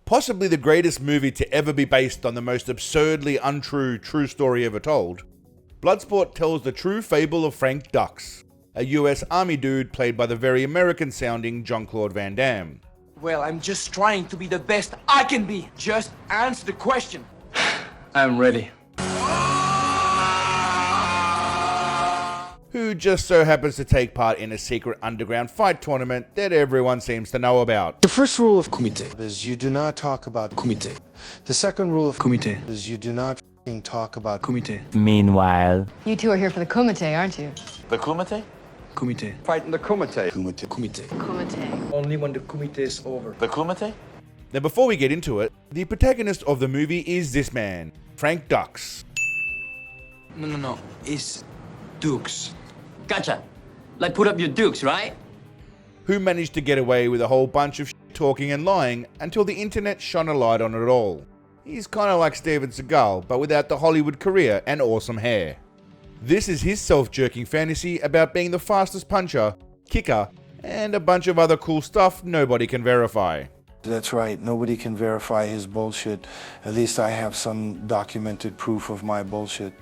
Possibly the greatest movie to ever be based on the most absurdly untrue true story ever told, Bloodsport tells the true fable of Frank Dux, a US Army dude played by the very American-sounding Jean-Claude Van Damme. Well, I'm just trying to be the best I can be. Just answer the question. I'm ready. Who just so happens to take part in a secret underground fight tournament that everyone seems to know about. The first rule of Kumite is you do not talk about Kumite. The second rule of Kumite is you do not talk about Kumite. Meanwhile, you two are here for the kumite, aren't you? The kumite? Kumite. Fighting the kumite. Kumite. Kumite. Kumite. Only when the kumite is over. The kumite? Now before we get into it, the protagonist of the movie is this man, Frank Dux. No. It's Dukes. gotcha. Like put up your dukes, right? Who managed to get away with a whole bunch of talking and lying until the internet shone a light on it all. He's kinda like Steven Seagal, but without the Hollywood career and awesome hair. This is his self-jerking fantasy about being the fastest puncher, kicker, and a bunch of other cool stuff nobody can verify. That's right, nobody can verify his bullshit. At least I have some documented proof of my bullshit.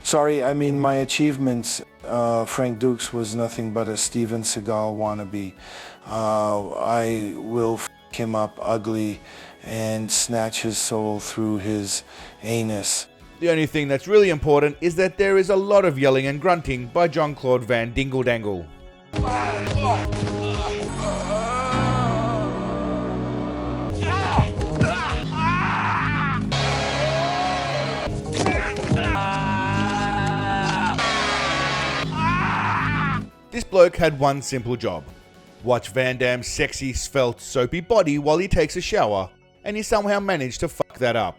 Sorry, I mean my achievements. Frank Dux was nothing but a Steven Seagal wannabe. I will f him up ugly and snatch his soul through his anus. The only thing that's really important is that there is a lot of yelling and grunting by Jean-Claude Van Dingle-Dangle. This bloke had one simple job. Watch Van Damme's sexy, svelte, soapy body while he takes a shower, and he somehow managed to fuck that up.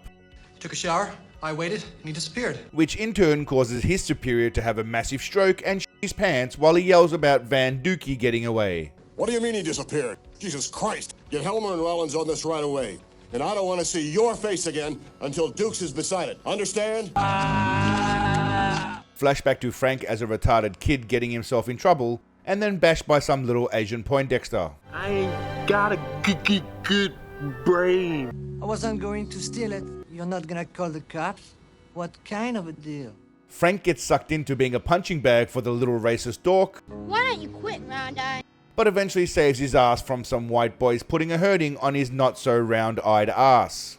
Took a shower, I waited, and he disappeared. Which in turn causes his superior to have a massive stroke and shit his pants while he yells about Van Dookie getting away. What do you mean he disappeared? Jesus Christ! Get Helmer and Rollins on this right away. And I don't want to see your face again until Dukes is beside it. Understand? Flashback to Frank as a retarded kid getting himself in trouble, and then bashed by some little Asian Poindexter. I ain't got a good brain. I wasn't going to steal it. You're not gonna call the cops? What kind of a deal? Frank gets sucked into being a punching bag for the little racist dork. Why don't you quit, round-eye? But eventually saves his ass from some white boys putting a hurting on his not so round-eyed ass.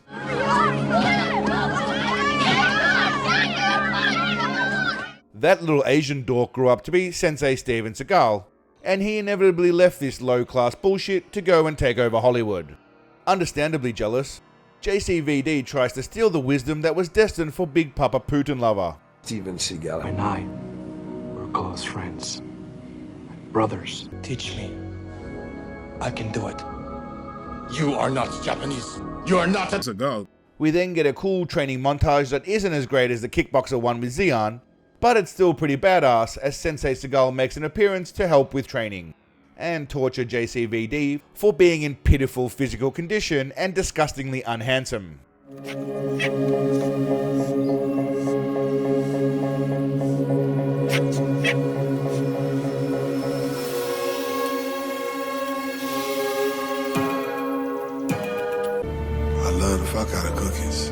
That little Asian dork grew up to be Sensei Steven Seagal, and he inevitably left this low-class bullshit to go and take over Hollywood. Understandably jealous, JCVD tries to steal the wisdom that was destined for Big Papa Putin lover. Steven Seagal And I were close friends. Brothers. Teach me. I can do it. You are not Japanese. You are not a Seagal. We then get a cool training montage that isn't as great as the kickboxer one with Xian, but it's still pretty badass as Sensei Seagal makes an appearance to help with training, and torture JCVD for being in pitiful physical condition and disgustingly unhandsome. I love the fuck out of cookies.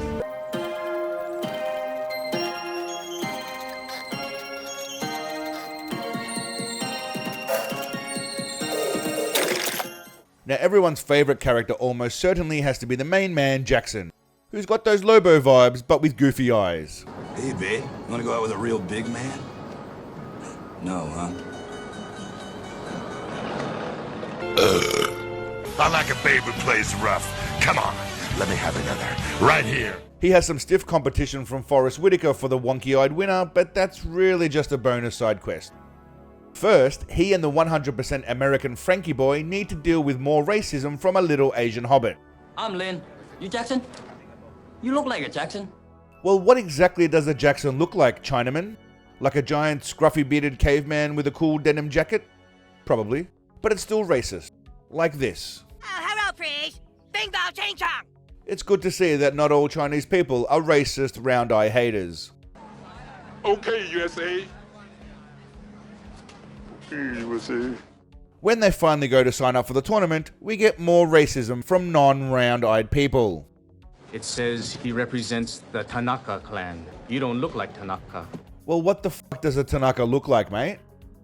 Now everyone's favourite character almost certainly has to be the main man, Jackson, who's got those Lobo vibes but with goofy eyes. Hey, babe, you wanna go out with a real big man? No, huh? I like a babe who plays rough. Come on, let me have another. Right here. He has some stiff competition from Forrest Whitaker for the wonky-eyed winner, but that's really just a bonus side quest. First, he and the 100% American Frankie boy need to deal with more racism from a little Asian hobbit. I'm Lin. You Jackson? You look like a Jackson. Well, what exactly does a Jackson look like, Chinaman? Like a giant scruffy-bearded caveman with a cool denim jacket? Probably. But it's still racist. Like this. Oh, hello, please. Bing bong ching chong. It's good to see that not all Chinese people are racist, round-eye haters. Okay, USA. USA. When they finally go to sign up for the tournament, we get more racism from non-round-eyed people. It says he represents the Tanaka clan. You don't look like Tanaka. Well, what the fuck does a Tanaka look like, mate?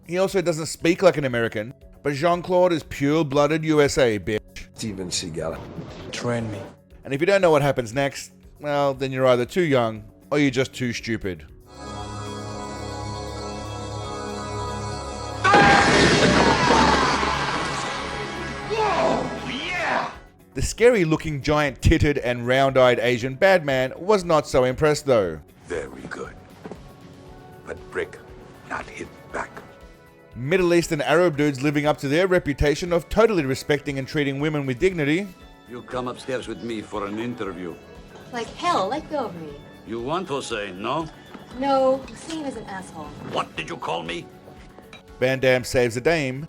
He also doesn't speak like an American, but Jean-Claude is pure-blooded USA, bitch. Steven Seagal. Train me. And if you don't know what happens next, well, then you're either too young, or you're just too stupid. The scary-looking, giant-titted and round-eyed Asian badman was not so impressed, though. Very good. But brick, not hit back. Middle Eastern Arab dudes living up to their reputation of totally respecting and treating women with dignity. You come upstairs with me for an interview. Like hell, let go of me. You want Hussein, no? No, Hussein is an asshole. What did you call me? Van Damme saves the dame,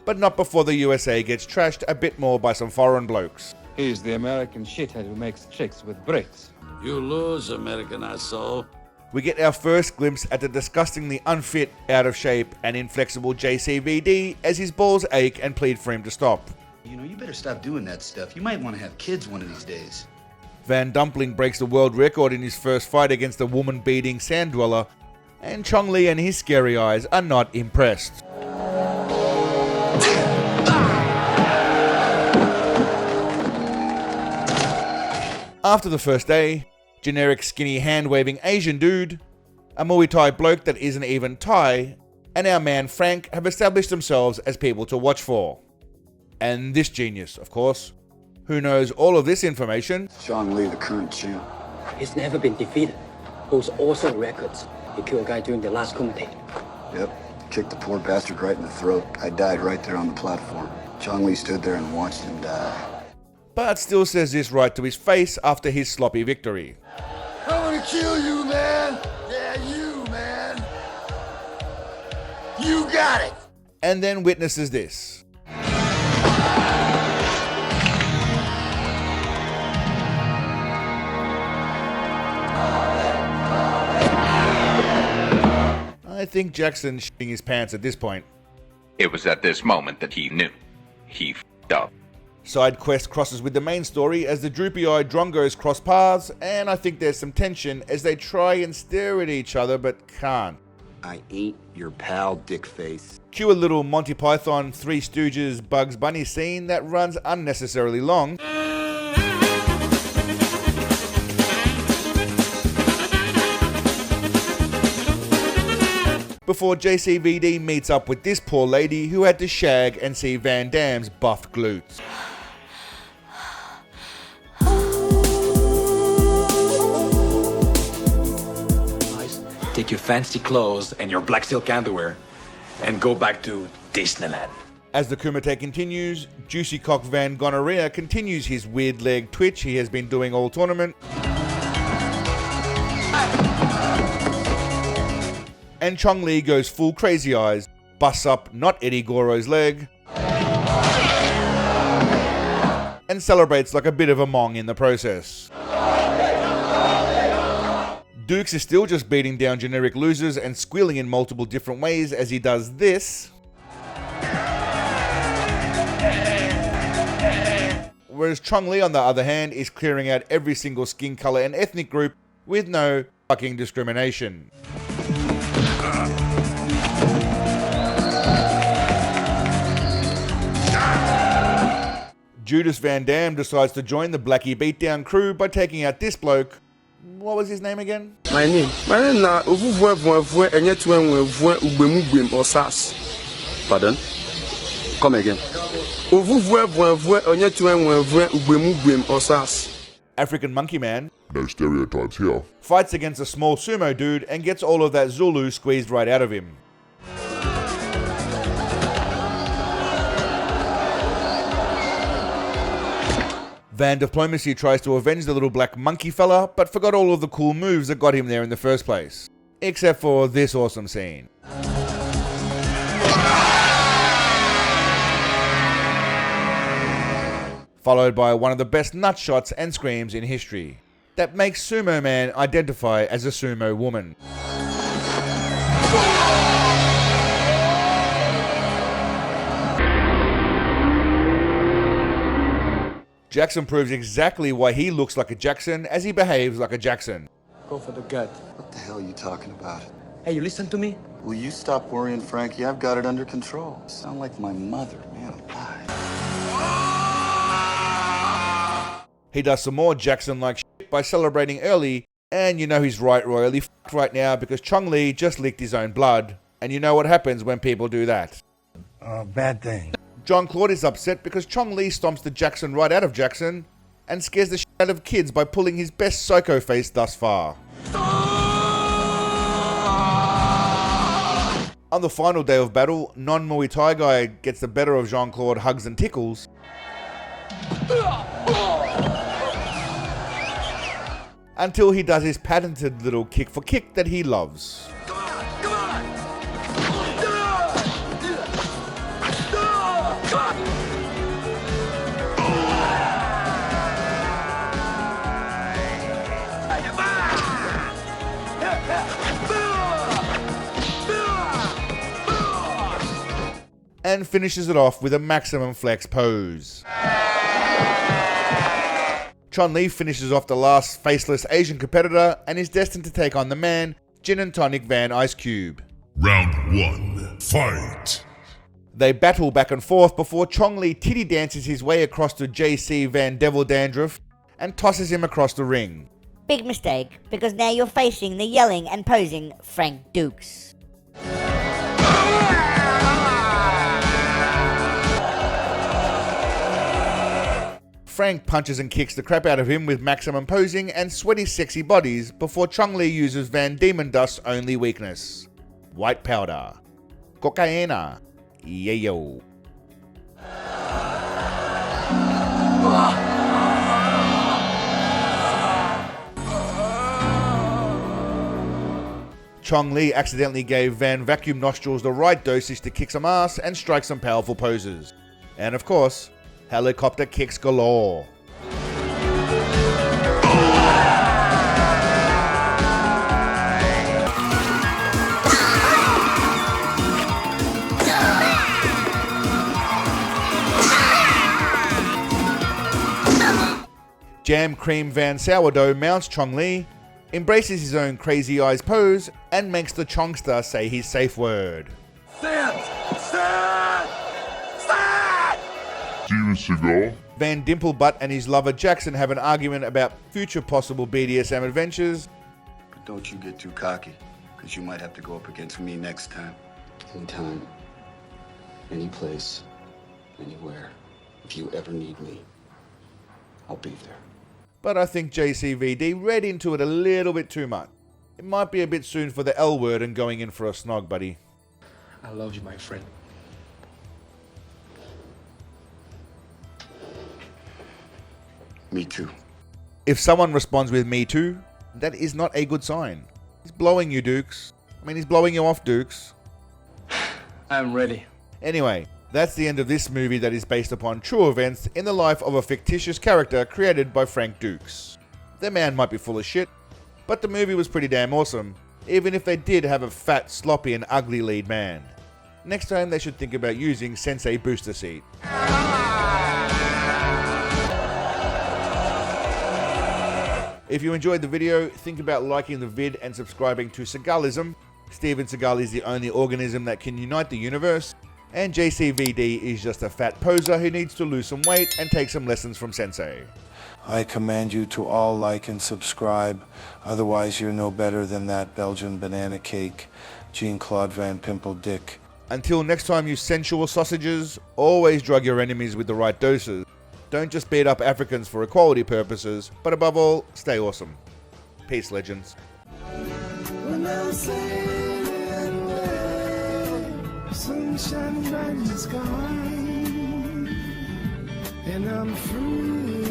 but not before the USA gets trashed a bit more by some foreign blokes. He's the American shithead who makes tricks with bricks. You lose, American asshole. We get our first glimpse at the disgustingly unfit, out of shape, and inflexible JCVD as his balls ache and plead for him to stop. You know, you better stop doing that stuff. You might want to have kids one of these days. Van Dumpling breaks the world record in his first fight against the woman-beating sand dweller, and Chong Li and his scary eyes are not impressed. After the first day, generic skinny hand-waving Asian dude, a Muay Thai bloke that isn't even Thai, and our man Frank have established themselves as people to watch for. And this genius, of course, who knows all of this information. Chong Li, the current champ. He's never been defeated. Holds awesome records. He killed a guy during the last Kumite. Yep, kicked the poor bastard right in the throat. I died right there on the platform. Chong Li stood there and watched him die. But still says this right to his face after his sloppy victory. I'm gonna kill you, man! Yeah, you, man! You got it! And then witnesses this. I think Jackson's shitting his pants at this point. It was at this moment that he knew. He f***ed up. Side quest crosses with the main story as the droopy-eyed drongos cross paths, and I think there's some tension as they try and stare at each other but can't. I ain't your pal, dickface. Cue a little Monty Python, Three Stooges, Bugs Bunny scene that runs unnecessarily long. Before JCVD meets up with this poor lady who had to shag and see Van Damme's buffed glutes. Take your fancy clothes and your black silk underwear and go back to Disneyland. As the Kumite continues, Juicy Cock Van Gonorrhea continues his weird leg twitch he has been doing all tournament. And Chong Li goes full crazy eyes, busts up not Eddie Goro's leg, and celebrates like a bit of a mong in the process. Dukes is still just beating down generic losers and squealing in multiple different ways as he does this. Whereas Chong Li, on the other hand, is clearing out every single skin color and ethnic group with no fucking discrimination. Judas Van Damme decides to join the Blackie Beatdown crew by taking out this bloke. What was his name again? My name na ovuvwe enyetu enwe ugbemugwem osas. Pardon? Come again. Ovuvwe enyetu enwe ugbemugwem osas. African Monkey Man. No stereotypes here. Fights against a small sumo dude and gets all of that Zulu squeezed right out of him. Van Diplomacy tries to avenge the little black monkey fella, but forgot all of the cool moves that got him there in the first place. Except for this awesome scene. Followed by one of the best nut shots and screams in history. That makes Sumo Man identify as a sumo woman. Jackson proves exactly why he looks like a Jackson as he behaves like a Jackson. Go for the gut. What the hell are you talking about? Hey, you listen to me? Will you stop worrying, Frankie? I've got it under control. You sound like my mother, man. He does some more Jackson-like shit by celebrating early, and you know he's royally f***ed right now because Chong Li just licked his own blood, and you know what happens when people do that. Bad thing. John Claude is upset because Chong Li stomps the Jackson right out of Jackson and scares the shit out of kids by pulling his best psycho face thus far. On the final day of battle, non-Muay Thai guy gets the better of Jean-Claude hugs and tickles. Until he does his patented little kick for kick that he loves. And finishes it off with a maximum flex pose. Chun-Li finishes off the last faceless Asian competitor and is destined to take on the man, Gin and Tonic Van Ice Cube. Round 1, fight! They battle back and forth before Chong-Li titty dances his way across to JC Van Devil Dandruff and tosses him across the ring. Big mistake, because now you're facing the yelling and posing Frank Dux. Frank punches and kicks the crap out of him with maximum posing and sweaty sexy bodies before Chong-Li uses Van Demon Dust's only weakness. White powder. Cocaina. Yayo. Chong-Li accidentally gave Van Vacuum Nostrils the right dosage to kick some ass and strike some powerful poses. And of course, helicopter kicks galore. Jam Cream Van Sourdough mounts Chong-Li, embraces his own crazy eyes pose, and makes the Chongster say his safe word. Stand! Stand! Stand! Steven Seagal. Van Dimplebutt and his lover Jackson have an argument about future possible BDSM adventures. But don't you get too cocky, because you might have to go up against me next time. Anytime, any place, anywhere. If you ever need me, I'll be there. But I think JCVD read into it a little bit too much. It might be a bit soon for the L word and going in for a snog, buddy. I love you, my friend. Me too. If someone responds with me too, that is not a good sign. He's blowing you, Dukes. I mean, he's blowing you off, Dukes. I'm ready. Anyway, that's the end of this movie that is based upon true events in the life of a fictitious character created by Frank Dux. The man might be full of shit, but the movie was pretty damn awesome, even if they did have a fat, sloppy and ugly lead man. Next time they should think about using Sensei Booster Seat. If you enjoyed the video, think about liking the vid and subscribing to Seagalism. Steven Seagal is the only organism that can unite the universe, and JCVD is just a fat poser who needs to lose some weight and take some lessons from Sensei. I command you to all like and subscribe, otherwise you're no better than that Belgian banana cake, Jean-Claude Van Pimple Dick. Until next time, you sensual sausages, always drug your enemies with the right doses. Don't just beat up Africans for equality purposes, but above all, stay awesome. Peace, legends. Sunshine bright in the sky, and I'm free.